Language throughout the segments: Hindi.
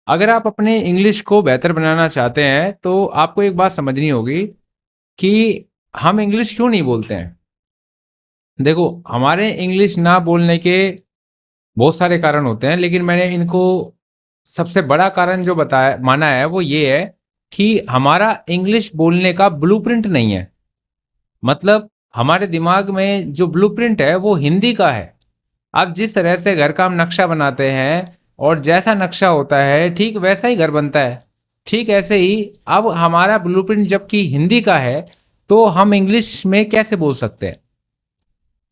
अगर आप अपने इंग्लिश को बेहतर बनाना चाहते हैं तो आपको एक बात समझनी होगी कि हम इंग्लिश क्यों नहीं बोलते हैं। देखो, हमारे इंग्लिश ना बोलने के बहुत सारे कारण होते हैं, लेकिन मैंने इनको सबसे बड़ा कारण जो बताया माना है वो ये है कि हमारा इंग्लिश बोलने का ब्लूप्रिंट नहीं है। मतलब हमारे दिमाग में जो ब्लूप्रिंट है वो हिंदी का है। आप जिस तरह से घर का हम नक्शा बनाते हैं और जैसा नक्शा होता है ठीक वैसा ही घर बनता है। ठीक ऐसे ही अब हमारा ब्लूप्रिंट जबकि हिंदी का है तो हम इंग्लिश में कैसे बोल सकते हैं।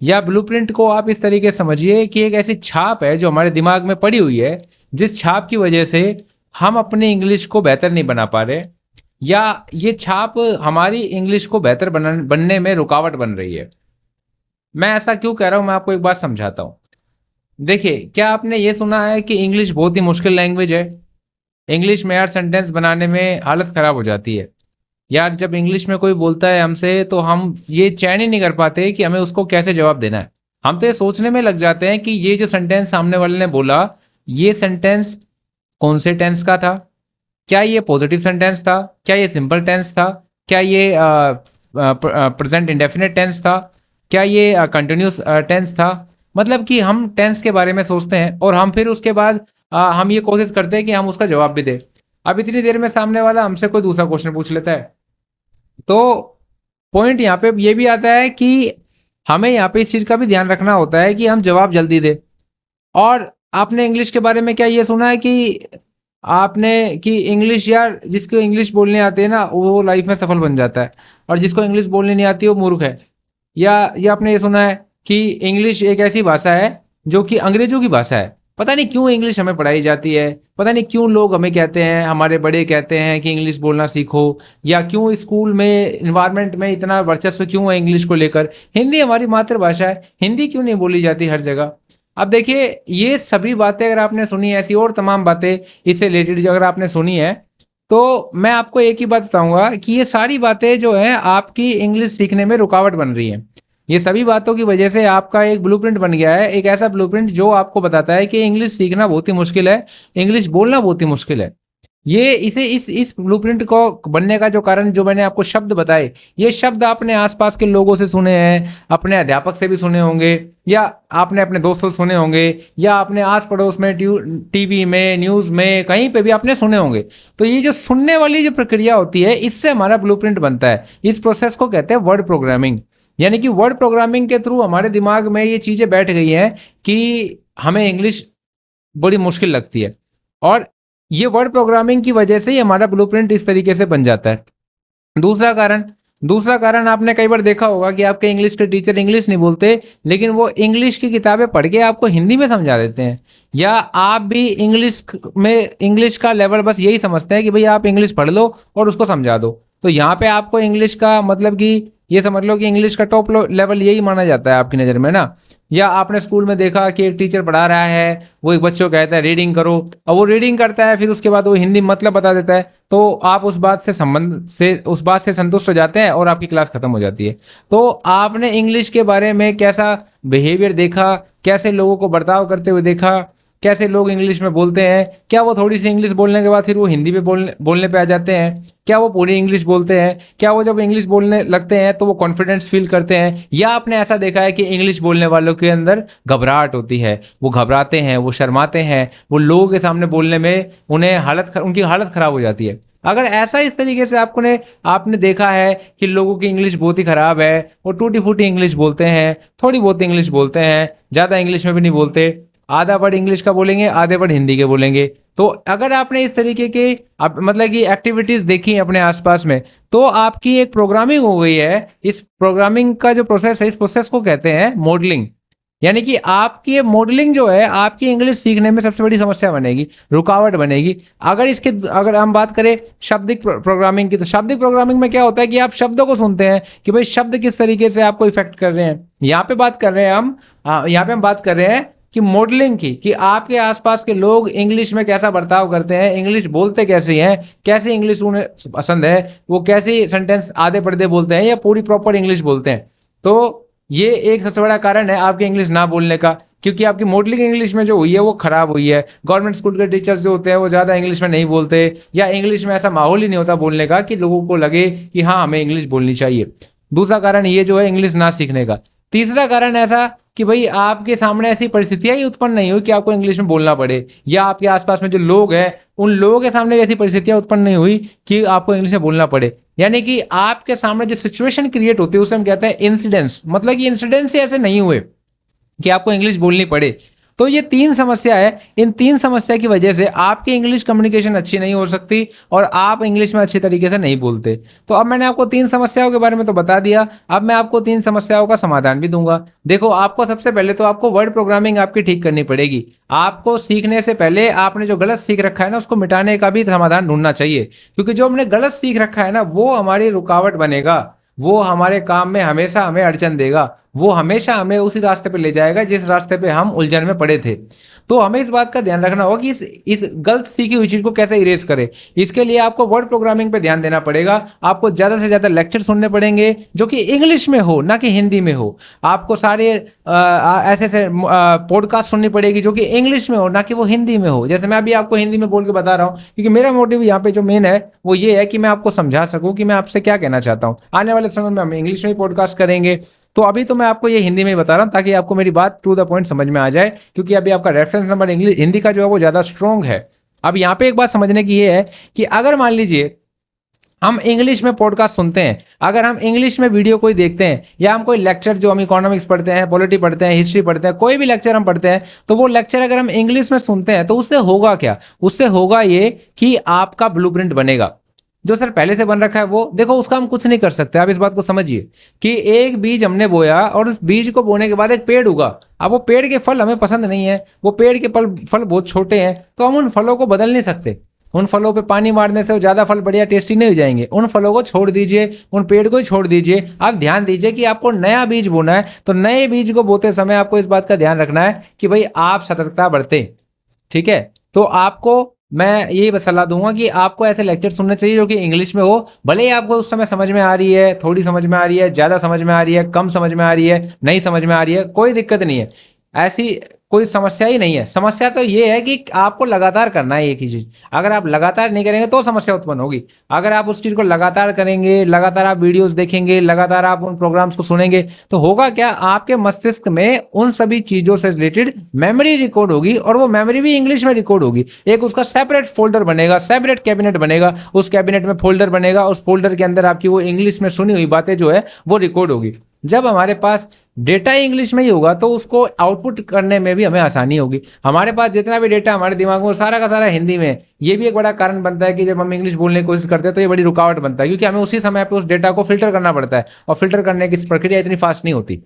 या ब्लूप्रिंट को आप इस तरीके से समझिए कि एक ऐसी छाप है जो हमारे दिमाग में पड़ी हुई है, जिस छाप की वजह से हम अपनी इंग्लिश को बेहतर नहीं बना पा रहे, या ये छाप हमारी इंग्लिश को बेहतर बनने में रुकावट बन रही है। मैं ऐसा क्यों कह रहा हूं, मैं आपको एक बात समझाता हूं। देखिए, क्या आपने ये सुना है कि इंग्लिश बहुत ही मुश्किल लैंग्वेज है। इंग्लिश में यार सेंटेंस बनाने में हालत ख़राब हो जाती है। यार जब इंग्लिश में कोई बोलता है हमसे तो हम ये चयन ही नहीं कर पाते कि हमें उसको कैसे जवाब देना है। हम तो ये सोचने में लग जाते हैं कि ये जो सेंटेंस सामने वाले ने बोला, ये सेंटेंस कौन से टेंस का था। क्या ये पॉजिटिव सेंटेंस था, क्या ये सिंपल टेंस था, क्या ये प्रेजेंट इंडेफिनिट टेंस था, क्या ये कंटिन्यूस टेंस था। मतलब कि हम टेंस के बारे में सोचते हैं और हम फिर उसके बाद हम ये कोशिश करते हैं कि हम उसका जवाब भी दें। अब इतनी देर में सामने वाला हमसे कोई दूसरा क्वेश्चन पूछ लेता है, तो पॉइंट यहाँ पे ये भी आता है कि हमें यहाँ पे इस चीज़ का भी ध्यान रखना होता है कि हम जवाब जल्दी दें। और आपने इंग्लिश के बारे में क्या ये सुना है कि आपने कि इंग्लिश, यार जिसको इंग्लिश बोलने आती है ना वो लाइफ में सफल बन जाता है, और जिसको इंग्लिश बोलने नहीं आती वो मूर्ख है। या आपने ये सुना है कि इंग्लिश एक ऐसी भाषा है जो कि अंग्रेजों की भाषा है। पता नहीं क्यों इंग्लिश हमें पढ़ाई जाती है, पता नहीं क्यों लोग हमें कहते हैं, हमारे बड़े कहते हैं कि इंग्लिश बोलना सीखो, या क्यों स्कूल में इन्वायरमेंट में इतना वर्चस्व क्यों है इंग्लिश को लेकर। हिंदी हमारी मातृभाषा है, हिंदी क्यों नहीं बोली जाती हर जगह। अब देखिए, ये सभी बातें अगर आपने सुनी, ऐसी और तमाम बातें इससे रिलेटेड अगर आपने सुनी है, तो मैं आपको एक ही बात बताऊंगा कि ये सारी बातें जो है आपकी इंग्लिश सीखने में रुकावट बन रही हैं। ये सभी बातों की वजह से आपका एक ब्लूप्रिंट बन गया है, एक ऐसा ब्लूप्रिंट जो आपको बताता है कि इंग्लिश सीखना बहुत ही मुश्किल है, इंग्लिश बोलना बहुत ही मुश्किल है। ये इसे इस ब्लूप्रिंट को बनने का जो कारण जो मैंने आपको शब्द बताए, ये शब्द आपने आसपास के लोगों से सुने हैं, अपने अध्यापक से भी सुने होंगे, या आपने अपने दोस्तों से सुने होंगे, या आपने आस पड़ोस में टीवी में, न्यूज़ में, कहीं पे भी आपने सुने होंगे। तो ये जो सुनने वाली जो प्रक्रिया होती है, इससे हमारा ब्लूप्रिंट बनता है। इस प्रोसेस को कहते हैं वर्ड प्रोग्रामिंग। यानी कि वर्ड प्रोग्रामिंग के थ्रू हमारे दिमाग में ये चीज़ें बैठ गई हैं कि हमें इंग्लिश बड़ी मुश्किल लगती है, और ये वर्ड प्रोग्रामिंग की वजह से ही हमारा ब्लूप्रिंट इस तरीके से बन जाता है। दूसरा कारण दूसरा कारण आपने कई बार देखा होगा कि आपके इंग्लिश के टीचर इंग्लिश नहीं बोलते, लेकिन वो इंग्लिश की किताबें पढ़ के आपको हिंदी में समझा देते हैं। या आप भी इंग्लिश का लेवल बस यही समझते हैं कि भाई आप इंग्लिश पढ़ लो और उसको समझा दो। तो यहाँ पे आपको इंग्लिश का मतलब कि ये समझ लो कि इंग्लिश का टॉप लेवल यही माना जाता है आपकी नज़र में ना। या आपने स्कूल में देखा कि एक टीचर पढ़ा रहा है, वो एक बच्चों को कहता है रीडिंग करो, और वो रीडिंग करता है, फिर उसके बाद वो हिंदी मतलब बता देता है, तो आप उस बात से संतुष्ट हो जाते हैं और आपकी क्लास खत्म हो जाती है। तो आपने इंग्लिश के बारे में कैसा बिहेवियर देखा, कैसे लोगों को बर्ताव करते हुए देखा, कैसे लोग इंग्लिश में बोलते हैं, क्या वो थोड़ी सी इंग्लिश बोलने के बाद फिर वो हिंदी पे बोलने पे आ जाते हैं, क्या वो पूरी इंग्लिश बोलते हैं, क्या वो जब इंग्लिश बोलने लगते हैं तो वो कॉन्फिडेंस फील करते हैं, या आपने ऐसा देखा है कि इंग्लिश बोलने वालों के अंदर घबराहट होती है, वो घबराते हैं, वो शर्माते हैं, वो लोगों के सामने बोलने में उनकी हालत ख़राब हो जाती है। अगर ऐसा इस तरीके से आपने देखा है कि लोगों की इंग्लिश बहुत ही ख़राब है, वो टूटी फूटी इंग्लिश बोलते हैं, थोड़ी बहुत इंग्लिश बोलते हैं, ज़्यादा इंग्लिश में भी नहीं बोलते, आधा वर्ड इंग्लिश का बोलेंगे, आधे वर्ड हिंदी के बोलेंगे। तो अगर आपने इस तरीके के मतलब कि एक्टिविटीज़ देखी अपने आसपास में, तो आपकी एक प्रोग्रामिंग हो गई है। इस प्रोग्रामिंग का जो प्रोसेस है, इस प्रोसेस को कहते हैं मॉडलिंग। यानी कि आपकी ये मॉडलिंग जो है आपकी इंग्लिश सीखने में सबसे बड़ी समस्या बनेगी, रुकावट बनेगी। अगर हम बात करें शाब्दिक प्रोग्रामिंग की, तो शाब्दिक प्रोग्रामिंग में क्या होता है कि आप शब्दों को सुनते हैं कि भाई शब्द किस तरीके से आपको इफेक्ट कर रहे हैं। यहाँ पे बात कर रहे हैं हम यहाँ पे हम बात कर रहे हैं कि मॉडलिंग की, कि आपके आसपास के लोग इंग्लिश में कैसा बर्ताव करते हैं, इंग्लिश बोलते कैसे हैं, कैसे इंग्लिश उन्हें पसंद है, वो कैसे सेंटेंस आधे पर्दे बोलते हैं या पूरी प्रॉपर इंग्लिश बोलते हैं। तो ये एक सबसे बड़ा कारण है आपके इंग्लिश ना बोलने का। क्योंकि आपकी मॉडलिंग इंग्लिश में जो हुई है वो खराब हुई है। गवर्नमेंट स्कूल के टीचर्स जो होते हैं वो ज़्यादा इंग्लिश में नहीं बोलते, या इंग्लिश में ऐसा माहौल ही नहीं होता बोलने का कि लोगों को लगे कि हाँ हमें इंग्लिश बोलनी चाहिए। दूसरा कारण ये जो है इंग्लिश ना सीखने का। तीसरा कारण ऐसा कि भाई आपके सामने ऐसी परिस्थितियां ही उत्पन्न नहीं हुई कि आपको इंग्लिश में बोलना पड़े, या आपके आसपास में जो लोग हैं उन लोगों के सामने ऐसी परिस्थितियां उत्पन्न नहीं हुई कि आपको इंग्लिश में बोलना पड़े। यानी कि आपके सामने जो सिचुएशन क्रिएट होती है उसे हम कहते हैं इंसिडेंट्स, मतलब कि इंसिडेंट्स ही ऐसे नहीं हुए कि आपको इंग्लिश बोलनी पड़े। तो ये तीन समस्या है, इन तीन समस्या की वजह से आपकी इंग्लिश कम्युनिकेशन अच्छी नहीं हो सकती और आप इंग्लिश में अच्छी तरीके से नहीं बोलते। तो अब मैंने आपको तीन समस्याओं के बारे में तो बता दिया, अब मैं आपको तीन समस्याओं का समाधान भी दूंगा। देखो, आपको सबसे पहले तो आपको वर्ड प्रोग्रामिंग आपकी ठीक करनी पड़ेगी। आपको सीखने से पहले आपने जो गलत सीख रखा है ना उसको मिटाने का भी समाधान ढूंढना चाहिए, क्योंकि जो हमने गलत सीख रखा है ना वो हमारी रुकावट बनेगा, वो हमारे काम में हमेशा हमें अड़चन देगा, वो हमेशा हमें उसी रास्ते पे ले जाएगा जिस रास्ते पे हम उलझन में पड़े थे। तो हमें इस बात का ध्यान रखना होगा कि इस गलत सीखी हुई चीज को कैसे इरेज करें। इसके लिए आपको वर्ड प्रोग्रामिंग पे ध्यान देना पड़ेगा। आपको ज्यादा से ज्यादा लेक्चर सुनने पड़ेंगे जो कि इंग्लिश में हो, ना कि हिंदी में हो। आपको सारे ऐसे ऐसे पॉडकास्ट सुननी पड़ेगी जो कि इंग्लिश में हो, ना कि वो हिंदी में हो। जैसे मैं अभी आपको हिंदी में बोल के बता रहा हूँ, क्योंकि मेरा मोटिव यहाँ पे जो मेन है वो ये है कि मैं आपको समझा सकूं कि मैं आपसे क्या कहना चाहता हूँ। आने वाले समय में हम इंग्लिश में ही पॉडकास्ट करेंगे, तो अभी तो मैं आपको ये हिंदी में ही बता रहा हूँ ताकि आपको मेरी बात टू द पॉइंट समझ में आ जाए, क्योंकि अभी आपका रेफरेंस नंबर इंग्लिश हिंदी का जो है वो ज़्यादा स्ट्रॉन्ग है। अब यहाँ पे एक बात समझने की ये है कि अगर मान लीजिए हम इंग्लिश में पॉडकास्ट सुनते हैं, अगर हम इंग्लिश में वीडियो कोई देखते हैं, या हम कोई लेक्चर जो हम इकोनॉमिक्स पढ़ते हैं, पॉलिटी पढ़ते हैं, हिस्ट्री पढ़ते हैं, कोई भी लेक्चर हम पढ़ते हैं, तो वो लेक्चर अगर हम इंग्लिश में सुनते हैं तो उससे होगा क्या? उससे होगा ये कि आपका ब्लूप्रिंट बनेगा जो सर पहले से बन रखा है। वो देखो, उसका हम कुछ नहीं कर सकते। आप इस बात को समझिए कि एक बीज हमने बोया और उस बीज को बोने के बाद एक पेड़ उगा। अब वो पेड़ के फल हमें पसंद नहीं है, वो पेड़ के फल बहुत छोटे हैं, तो हम उन फलों को बदल नहीं सकते। उन फलों पे पानी मारने से वो ज़्यादा फल बढ़िया टेस्टी नहीं हो जाएंगे। उन फलों को छोड़ दीजिए, उन पेड़ को ही छोड़ दीजिए। आप ध्यान दीजिए कि आपको नया बीज बोना है, तो नए बीज को बोते समय आपको इस बात का ध्यान रखना है कि भाई आप सतर्कता बरतें। ठीक है, तो आपको मैं यही सलाह दूंगा कि आपको ऐसे लेक्चर सुनने चाहिए जो कि इंग्लिश में हो। भले ही आपको उस समय समझ में आ रही है, थोड़ी समझ में आ रही है, ज़्यादा समझ में आ रही है, कम समझ में आ रही है, नहीं समझ में आ रही है, कोई दिक्कत नहीं है। ऐसी कोई समस्या ही नहीं है। समस्या तो ये है कि आपको लगातार करना है एक ही चीज़। अगर आप लगातार नहीं करेंगे तो समस्या उत्पन्न होगी। अगर आप उस चीज़ को लगातार करेंगे, लगातार आप वीडियोस देखेंगे, लगातार आप उन प्रोग्राम्स को सुनेंगे, तो होगा क्या? आपके मस्तिष्क में उन सभी चीज़ों से रिलेटेड मेमोरी रिकॉर्ड होगी, और वो मेमोरी भी इंग्लिश में रिकॉर्ड होगी। एक उसका सेपरेट फोल्डर बनेगा, सेपरेट कैबिनेट बनेगा, उस कैबिनेट में फोल्डर बनेगा, उस फोल्डर के अंदर आपकी वो इंग्लिश में सुनी हुई बातें जो है वो रिकॉर्ड होगी। जब हमारे पास डेटा इंग्लिश में ही होगा तो उसको आउटपुट करने में भी हमें आसानी होगी। हमारे पास जितना भी डेटा हमारे दिमाग में सारा का सारा हिंदी में, ये भी एक बड़ा कारण बनता है कि जब हम इंग्लिश बोलने की कोशिश करते हैं तो ये बड़ी रुकावट बनता है, क्योंकि हमें उसी समय पे उस डेटा को फिल्टर करना पड़ता है, और फिल्टर करने की प्रक्रिया इतनी फास्ट नहीं होती।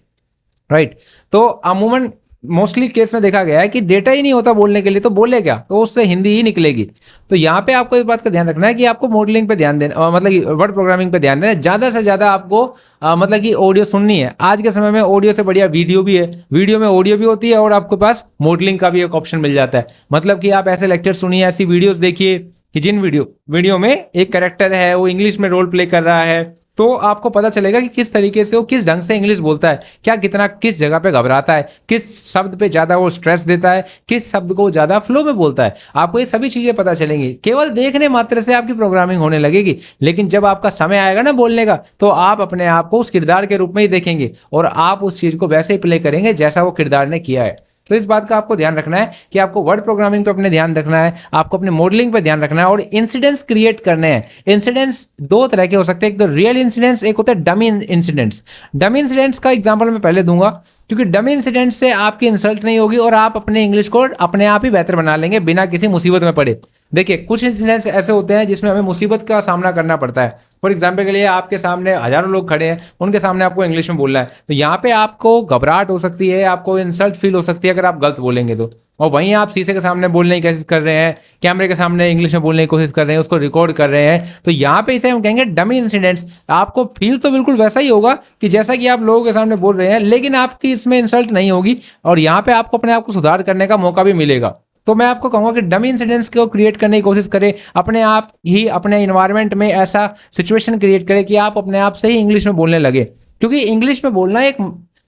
राइट, तो अमूमन मोस्टली केस में देखा गया है कि डेटा ही नहीं होता बोलने के लिए, तो बोले क्या? तो उससे हिंदी ही निकलेगी। तो यहाँ पे आपको इस बात का ध्यान रखना है कि आपको मॉडलिंग पे ध्यान देना, मतलब कि वर्ड प्रोग्रामिंग पे ध्यान देना। ज़्यादा से ज़्यादा आपको मतलब कि ऑडियो सुननी है। आज के समय में ऑडियो से बढ़िया वीडियो भी है, वीडियो में ऑडियो भी होती है, और आपके पास मॉडलिंग का भी एक ऑप्शन मिल जाता है। मतलब कि आप ऐसे लेक्चर सुनिए, ऐसी वीडियोज़ देखिए कि जिन वीडियो में एक कैरेक्टर है वो इंग्लिश में रोल प्ले कर रहा है, तो आपको पता चलेगा कि किस तरीके से वो किस ढंग से इंग्लिश बोलता है, क्या कितना किस जगह पे घबराता है, किस शब्द पे ज़्यादा वो स्ट्रेस देता है, किस शब्द को ज़्यादा फ्लो में बोलता है। आपको ये सभी चीज़ें पता चलेंगी। केवल देखने मात्र से आपकी प्रोग्रामिंग होने लगेगी, लेकिन जब आपका समय आएगा ना बोलने का, तो आप अपने आप को उस किरदार के रूप में ही देखेंगे, और आप उस चीज़ को वैसे ही प्ले करेंगे जैसा वो किरदार ने किया है। तो इस बात का आपको ध्यान रखना है कि आपको वर्ड प्रोग्रामिंग पे अपने ध्यान रखना है, आपको अपने मॉडलिंग पे ध्यान रखना है, और इंसिडेंट्स क्रिएट करने हैं। इंसिडेंट्स दो तरह के हो सकते हैं, एक तो रियल इंसिडेंट्स, एक होता है डमी इंसिडेंट्स। डमी इंसिडेंट्स का एग्जांपल मैं पहले दूंगा, क्योंकि डमी इंसिडेंट से आपकी इंसल्ट नहीं होगी और आप अपने इंग्लिश को अपने आप ही बेहतर बना लेंगे बिना किसी मुसीबत में पड़े। देखिए, कुछ इंसिडेंट्स ऐसे होते हैं जिसमें हमें मुसीबत का सामना करना पड़ता है। फॉर एग्जाम्पल के लिए आपके सामने हजारों लोग खड़े हैं, उनके सामने आपको इंग्लिश में बोलना है, तो यहाँ पे आपको घबराहट हो सकती है, आपको इंसल्ट फील हो सकती है अगर आप गलत बोलेंगे तो। और वहीं आप शीशे के सामने बोलने की कोशिश कर रहे हैं, कैमरे के सामने इंग्लिश में बोलने की कोशिश कर रहे हैं, उसको रिकॉर्ड कर रहे हैं, तो यहाँ पे इसे हम कहेंगे डमी इंसिडेंट्स। आपको फील तो बिल्कुल वैसा ही होगा कि जैसा कि आप लोगों के सामने बोल रहे हैं, लेकिन आपकी इसमें इंसल्ट नहीं होगी, और यहाँ पे आपको अपने आप को सुधार करने का मौका भी मिलेगा। तो मैं आपको कहूँगा कि डमी इंसिडेंट्स को क्रिएट करने की कोशिश करें, अपने आप ही अपने इन्वायरमेंट में ऐसा सिचुएशन क्रिएट करें कि आप अपने आप से ही इंग्लिश में बोलने लगे, क्योंकि इंग्लिश में बोलना एक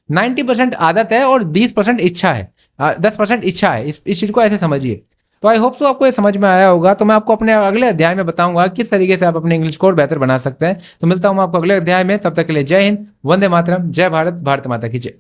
90% आदत है और 20% इच्छा है। 10% इच्छा है। इस चीज़ को ऐसे समझिए। तो आई होप सो आपको ये समझ में आया होगा। तो मैं आपको अपने अगले अध्याय में बताऊंगा किस तरीके से आप अपने इंग्लिश को और बेहतर बना सकते हैं। तो मिलता हूं मैं आपको अगले अध्याय में, तब तक के लिए जय हिंद, वंदे मातरम, जय भारत, भारत माता की जय।